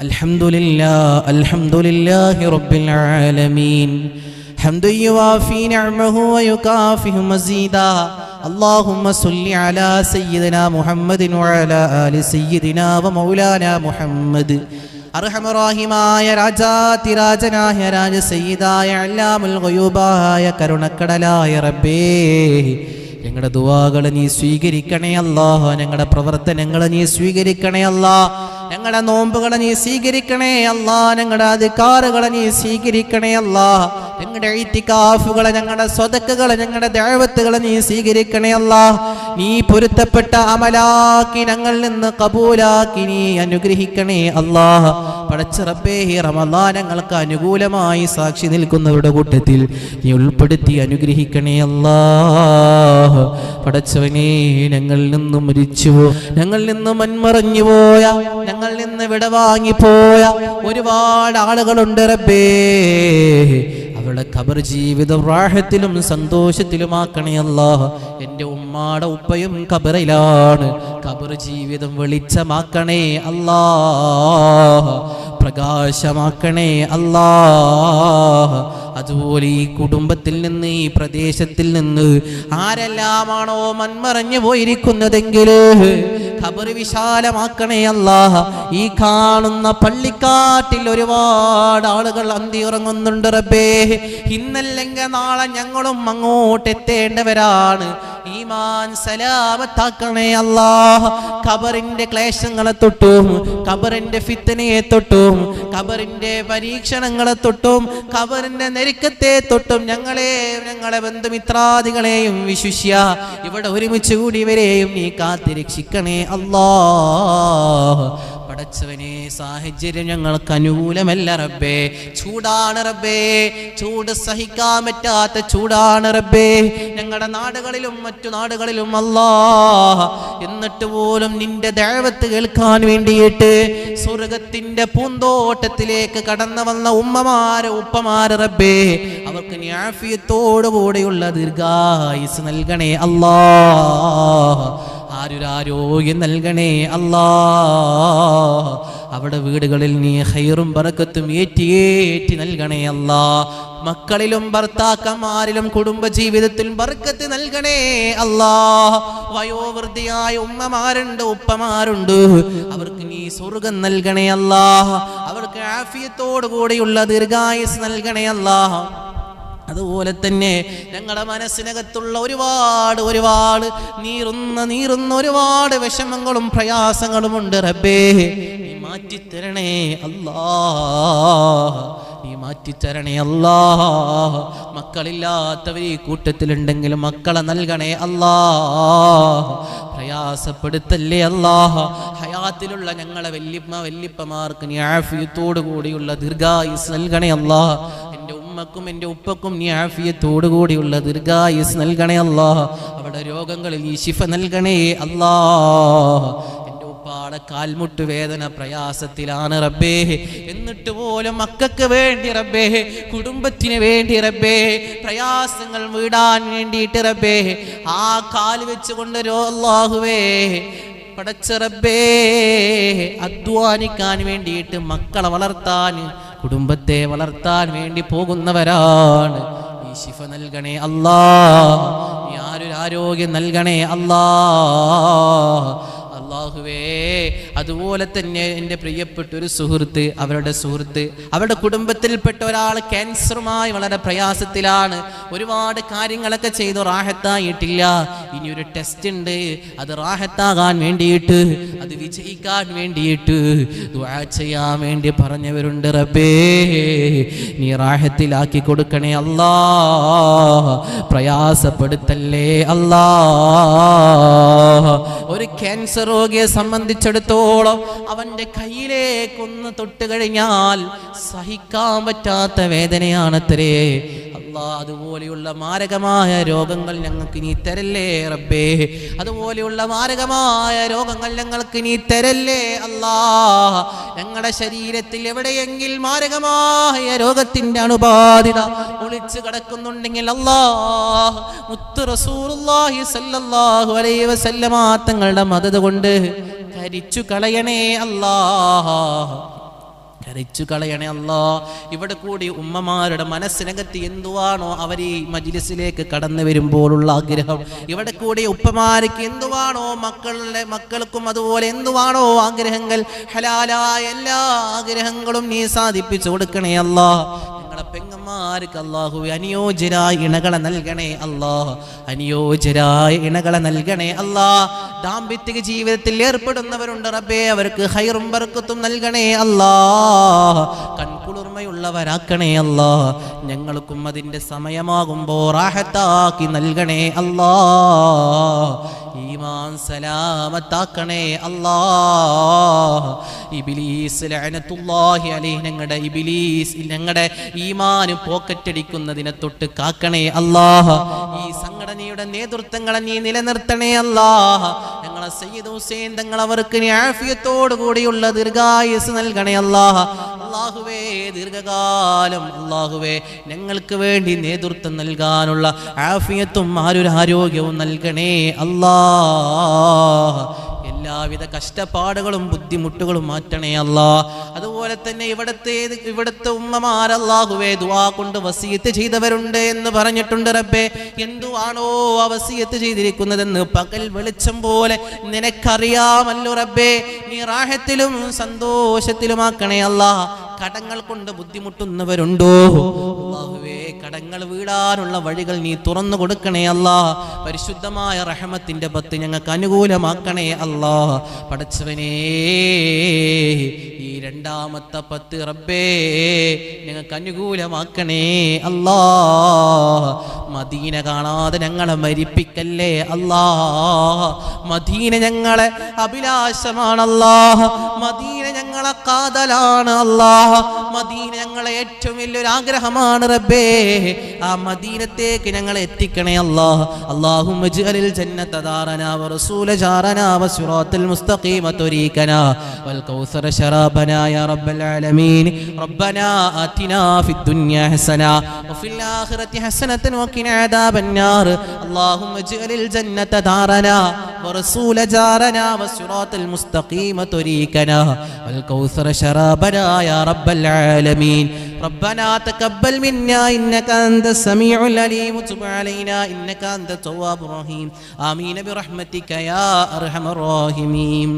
അൽഹംദുലില്ലാഹി റബ്ബിൽ ആലമീൻ ഹംദു യുവാഫി നിഅമഹു വയുകാഫിഹു മസീദാ اللهم صل على سيدنا محمد وعلى آل سيدنا ومولانا محمد അർഹമറാഹിമായ രാജാതിരാജനായ രാജസയ്യിദായ അല്ലാമുൽ ഗുയൂബായ കരുണക്കടലായ റബ്ബേ, ഞങ്ങളുടെ ദുആകളെ നീ സ്വീകരിക്കണേ അല്ലാഹ്. ഞങ്ങളുടെ പ്രവർത്തനങ്ങളെ നീ സ്വീകരിക്കണേ അല്ലാഹ്. ഞങ്ങളുടെ നോമ്പുകളെ നീ സ്വീകരിക്കണേ അല്ലാഹ്. ഞങ്ങളുടെ അദ്കാറുകളെ നീ സ്വീകരിക്കണേ അല്ലാഹ്. ഞങ്ങളുടെ ഇത്തികാഫുകളെ, ഞങ്ങളുടെ സ്വതക്കുകളെ, ഞങ്ങളുടെ ദഅവത്തുകളെ നീ സ്വീകരിക്കണേ അല്ലാഹ്. നീ പൊരുത്തപ്പെട്ട അമലാക്കി ഞങ്ങളിൽ നിന്ന് കബൂലാക്കി നീ അനുഗ്രഹിക്കണേ അല്ലാഹ്. പടച്ച റബ്ബേ, റമളാൻ ഞങ്ങൾക്ക് അനുകൂലമായി സാക്ഷി നിൽക്കുന്നവരുടെ കൂട്ടത്തിൽ നീ ഉൾപ്പെടുത്തി അനുഗ്രഹിക്കണേ അല്ലാഹ്. പടച്ചവനേ, ഞങ്ങളിൽ നിന്നും മരിച്ചുപോ, ഞങ്ങളിൽ നിന്നും മൺമറഞ്ഞു പോയ, ഞങ്ങളിൽ നിന്ന് വിടവാങ്ങിപ്പോയ ഒരുപാട് ആളുകളുണ്ട് റബ്ബേ. അവരുടെ ഖബർ ജീവിതം റാഹത്തിലും സന്തോഷത്തിലുമാക്കണേ അല്ലാഹ്. എൻ്റെ ഉമ്മാടെ ഉപ്പയും ഖബറിലാണ്. ഖബർ ജീവിതം വെളിച്ചമാക്കണേ അല്ലാഹ്, പ്രകാശമാക്കണേ അല്ലാഹ്. അതുപോലെ ഈ കുടുംബത്തിൽ നിന്ന്, ഈ പ്രദേശത്തിൽ നിന്ന് ആരെല്ലാമാണോ മൺമറഞ്ഞു പോയിരിക്കുന്നതെങ്കിൽ ഖബർ വിശാലമാക്കണേ അല്ലാഹ്. ഈ കാണുന്ന പള്ളിക്കാട്ടിൽ ഒരുപാട് ആളുകൾ അന്തി ഉറങ്ങുന്നുണ്ട് റബ്ബേ. ഇന്നല്ലെങ്കിൽ നാളെ ഞങ്ങളും അങ്ങോട്ട് എത്തേണ്ടവരാണ്. ഈമാൻ സലാമത്താക്കണേ അല്ലാഹ്. ഖബറിന്റെ ക്ലേശങ്ങളെ തൊട്ടും, ഖബറിന്റെ ഫിത്നയെ തൊട്ടും, ഖബറിന്റെ പരീക്ഷണങ്ങളെ തൊട്ടും, ഖബറിന്റെ നെരുക്കത്തെ തൊട്ടും ഞങ്ങളെ ബന്ധുമിത്രാദികളെയും വിശിഷ്യ ഇവിടെ ഒരുമിച്ച് കൂടിയവരെയും നീ കാത്തിരക്ഷിക്കണേ അല്ലാഹ്. പടച്ചവനെ, സാഹചര്യം ഞങ്ങൾക്ക് അനുകൂലമല്ല റബ്ബേ. ചൂടാണ് റബ്ബേ, ചൂട് സഹിക്കാൻ പറ്റാത്ത ചൂടാണ് റബ്ബേ. ഞങ്ങളുടെ നാടുകളിലും മറ്റു നാടുകളിലും അല്ലാഹ്, എന്നിട്ട് പോലും നിന്റെ ദഅവത്ത് കേൾക്കാൻ വേണ്ടിയിട്ട് സ്വർഗത്തിന്റെ പൂന്തോട്ടത്തിലേക്ക് കടന്നു വന്ന ഉമ്മമാര്, ഉപ്പമാര് റബ്ബേ, അവർക്ക് നീ ആഫിയത്തോടു കൂടെയുള്ള ദീർഘായുസ് നൽകണേ അല്ലാഹ്. ആരോഗ്യം നൽകണേ അല്ലാഹ്. അവിടെ വീടുകളിൽ നീ ഖൈറും ബറക്കത്തും ഏറ്റി നൽകണേ അല്ലാഹ്. മക്കളിലും ഭർത്താക്കന്മാരിലും കുടുംബജീവിതത്തിലും ബർക്കത്ത് നൽകണേ അല്ലാഹ്. വയോവൃദ്ധയായ ഉമ്മമാരുണ്ട്, ഉപ്പമാരുണ്ട്, അവർക്ക് നീ സ്വർഗം നൽകണേ അല്ലാഹ്. അവർക്ക് ആഫിയത്തോടു കൂടെയുള്ള ദീർഘായുസ് നൽകണേ അല്ലാഹ്. അതുപോലെ തന്നെ ഞങ്ങളുടെ മനസ്സിനകത്തുള്ള ഒരുപാട് നീറുന്ന ഒരുപാട് വിഷമങ്ങളും പ്രയാസങ്ങളും ഉണ്ട് റബ്ബേ. നീ മാറ്റിത്തരണേ അല്ലാഹ്, നീ മാറ്റിത്തരണേ അല്ലാഹ്. മക്കളില്ലാത്തവർ ഈ കൂട്ടത്തിലുണ്ടെങ്കിലും മക്കളെ നൽകണേ അല്ലാഹ്. പ്രയാസപ്പെടുത്തല്ലേ അല്ലാഹ്. ഹയാത്തിലുള്ള ഞങ്ങളെ വല്യപ്പമാർക്ക് നീ ആഫിയത്തോടു കൂടിയുള്ള ദീർഘായുസ് നൽകണേ അല്ലാഹ്. ഉമ്മക്കും എൻ്റെ ഉപ്പക്കും നീ ആഫിയത്തോടു കൂടിയുള്ള ദീർഘായുസ് നൽകണേ അല്ലാഹ്. അവിടെ രോഗങ്ങളിൽ നീ ശിഫ നൽകണേ അല്ലാഹ്. എൻ്റെ ഉപ്പാടെ കാൽമുട്ട് വേദന പ്രയാസത്തിലാണ് റബ്ബേ. എന്നിട്ട് പോലും മക്കൾക്ക് വേണ്ടി റബ്ബേ, കുടുംബത്തിന് വേണ്ടി റബ്ബേ, പ്രയാസങ്ങൾ വീടാൻ വേണ്ടിയിട്ട് റബ്ബേ, ആ കാൽ വെച്ചുകൊണ്ട് അല്ലാഹുവേ പടച്ച റബ്ബേ, അധ്വാനിക്കാൻ വേണ്ടിയിട്ട് മക്കളെ വളർത്താൻ, കുടുംബത്തെ വളർത്താൻ വേണ്ടി പോകുന്നവരാണ്. നീ ശിഫ നൽകണേ അല്ലാഹ്. നീ ആരോഗ്യം നൽകണേ അല്ലാഹ്. അല്ലാഹുവേ, അതുപോലെ തന്നെ എൻ്റെ പ്രിയപ്പെട്ട ഒരു സുഹൃത്ത്, അവരുടെ കുടുംബത്തിൽപ്പെട്ട ഒരാൾ ക്യാൻസറുമായി വളരെ പ്രയാസത്തിലാണ്. ഒരുപാട് കാര്യങ്ങളൊക്കെ ചെയ്തു, റാഹത്തായിട്ടില്ല. ഇനിയൊരു ടെസ്റ്റ് ഉണ്ട്, അത് റാഹത്താകാൻ വേണ്ടിയിട്ട്, അത് വിജയിക്കാൻ വേണ്ടിയിട്ട് ദുആ ചെയ്യാൻ വേണ്ടി പറഞ്ഞവരുണ്ട് റബ്ബേ. നീ റാഹത്തിലാക്കി കൊടുക്കണേ അല്ലാഹ്. പ്രയാസപ്പെടുത്തല്ലേ അല്ലാഹ്. ഒരു ക്യാൻസർ രോഗിയെ സംബന്ധിച്ചിടത്തോളം അവന്റെ കയ്യിലേക്കൊന്ന് തൊട്ട് കഴിഞ്ഞാൽ സഹിക്കാൻ പറ്റാത്ത വേദനയാണത്രേ അല്ലാഹ്. അതുപോലെയുള്ള മാരകമായ രോഗങ്ങൾ ഞങ്ങൾക്ക് നീ തരല്ലേ റബ്ബേ. അതുപോലെയുള്ള മാരകമായ രോഗങ്ങൾ ഞങ്ങൾക്ക് നീ തരല്ലേ അല്ലാഹ്. ഞങ്ങളുടെ ശരീരത്തിൽ എവിടെയെങ്കിലും മാരകമായ രോഗത്തിന്റെ അണുബാധിത ഒളിച്ചു കിടക്കുന്നുണ്ടെങ്കിൽ അല്ലാഹ്, മുത്ത് റസൂലുള്ളാഹി സ്വല്ലല്ലാഹു അലൈഹി വസല്ലമ തങ്ങളുടെ മദദ് കൊണ്ട് കരിച്ചു കളയണേ അല്ലാഹ്, കരിച്ചു കളയണേ അല്ലാ. ഇവിടെ കൂടി ഉമ്മമാരുടെ മനസ്സിനകത്ത് എന്തുവാണോ അവർ ഈ മജ്ലിസിലേക്ക് കടന്നു വരുമ്പോഴുള്ള ആഗ്രഹം, ഇവിടെ കൂടി ഉപ്പമാർക്ക് എന്തുവാണോ മക്കൾക്കും അതുപോലെ എന്തുവാണോ ആഗ്രഹങ്ങൾ, ഹലാലായ എല്ലാ ആഗ്രഹങ്ങളും നീ സാധിപ്പിച്ചു കൊടുക്കണേ അല്ലാ. പെങ്ങന്മാർക്ക് അല്ലാഹുവേ അനുയോജ്യരായ ഇണകളെ നൽകണേ അല്ലാഹ്, അനുയോജ്യരായ ഇണകളെ നൽകണേ അല്ലാഹ്. ദാമ്പത്യ ജീവിതത്തിൽ ഏർപ്പെടുന്നവരുണ്ട് റബ്ബേ, അവർക്ക് ഖൈറും ബർക്കത്തും നൽകണേ അല്ലാഹ്, കൺകുളിർമയുള്ളവരാക്കണേ അല്ലാഹ്. ഞങ്ങൾക്കും അതിൻ്റെ സമയമാകുമ്പോൾ റാഹത്താക്കി നൽകണേ അല്ലാഹ്, ഈമാൻ സലാമത്താക്കണേ അല്ലാഹ്. ഇബ്ലീസ് ലഅനത്തുല്ലാഹി അലൈഹി, ഞങ്ങളുടെ ഇബ്ലീസ് ഞങ്ങളുടെ ഈമാൻ പോക്കറ്റടിക്കുന്നതിനെ തൊട്ട് കാക്കണേ അല്ലാഹ്. ഈ സംഘടനയുടെ നേതൃത്വങ്ങളെ നീ നിലനിർത്തണേ അല്ലാഹ്. ഞങ്ങളെ സയ്യിദ് ഹുസൈൻ തങ്ങൾ അവർക്ക് നീ ആഫിയത്തോടു കൂടിയുള്ള ദീർഘായുസ് നൽകണേ അല്ലാഹ്. അല്ലാഹുവേ ദീർഘകാലം അല്ലാഹുവേ ഞങ്ങൾക്ക് വേണ്ടി നേതൃത്വം നൽകാനുള്ള ആഫിയത്തും ആരോഗ്യവും നൽകണേ അല്ലാഹ്. എല്ലാവിധ കഷ്ടപ്പാടുകളും ബുദ്ധിമുട്ടുകളും മാറ്റണേ അല്ലാഹ്. അതുപോലെ തന്നെ ഇവിടുത്തെ ഉമ്മമാർ അല്ലാഹുവേ ദുആ കൊണ്ട് വസിയത്ത് ചെയ്തവരുണ്ട് എന്ന് പറഞ്ഞിട്ടുണ്ട് റബ്ബേ. എന്തുവാണോ ആ വസിയത്ത് ചെയ്തിരിക്കുന്നതെന്ന് പകൽ വെളിച്ചം പോലെ നിനക്കറിയാമല്ലോ റബ്ബേ. നീ റാഹത്തിലും സന്തോഷത്തിലുമാക്കണേ അല്ലാഹ്. കടങ്ങൾ കൊണ്ട് ബുദ്ധിമുട്ടുന്നവരുണ്ടോ അല്ലാഹുവേ, കടങ്ങൾ വീടാനുള്ള വഴികൾ നീ തുറന്നു കൊടുക്കണേ അല്ലാഹ്. പരിശുദ്ധമായ റഹ്മത്തിന്റെ പത്ത് ഞങ്ങൾക്ക് അനുകൂലമാക്കണേ അല്ലാഹ്. പടച്ചവനേ ഈ രണ്ടാമത്തെ പത്ത് റബ്ബേ ഞങ്ങൾക്ക് അനുകൂലമാക്കണേ അല്ലാഹ്. മദീന കാണാതെ ഞങ്ങളെ മരിപ്പിക്കല്ലേ അല്ലാഹ്. മദീന ഞങ്ങളെ അഭിലാഷമാണ് അല്ലാഹ്. മദീന ഞങ്ങളെ കാതലാണ് അല്ലാഹ്. മദീന ഞങ്ങളെ ഏറ്റവും വലിയൊരു ആഗ്രഹമാണ് റബ്ബേ. ആ മദീനത്തേക്ക് ഞങ്ങളെ എത്തിക്കണേ അല്ലാഹ്. അല്ലാഹുമ്മ ജ്അലിൽ ജന്നത ദാറനാ വറസൂല ജാറനാ വസിറാത്തുൽ മുസ്തഖീമ തുരീകനാ വൽ കൗസറ ശറാബനാ യാ റബ്ബൽ ആലമീൻ. റബ്ബനാ ആതിനാ ഫിദ് ദുനിയാ ഹസന വഫിൽ ആഖിറതി ഹസനതൻ വഖിനാ അദാബൻ നാർ. അല്ലാഹുമ്മ ജ്അലിൽ ജന്നത ദാറനാ വറസൂല ജാറനാ വസിറാത്തുൽ മുസ്തഖീമ തുരീകനാ വൽ കൗസറ ശറാബനാ യാ റബ്ബൽ ആലമീൻ. ربنا تقبل منا إنك أنت السميع العليم وتب علينا إنك أنت التواب الرحيم. آمين برحمتك يا أرحم الراحمين.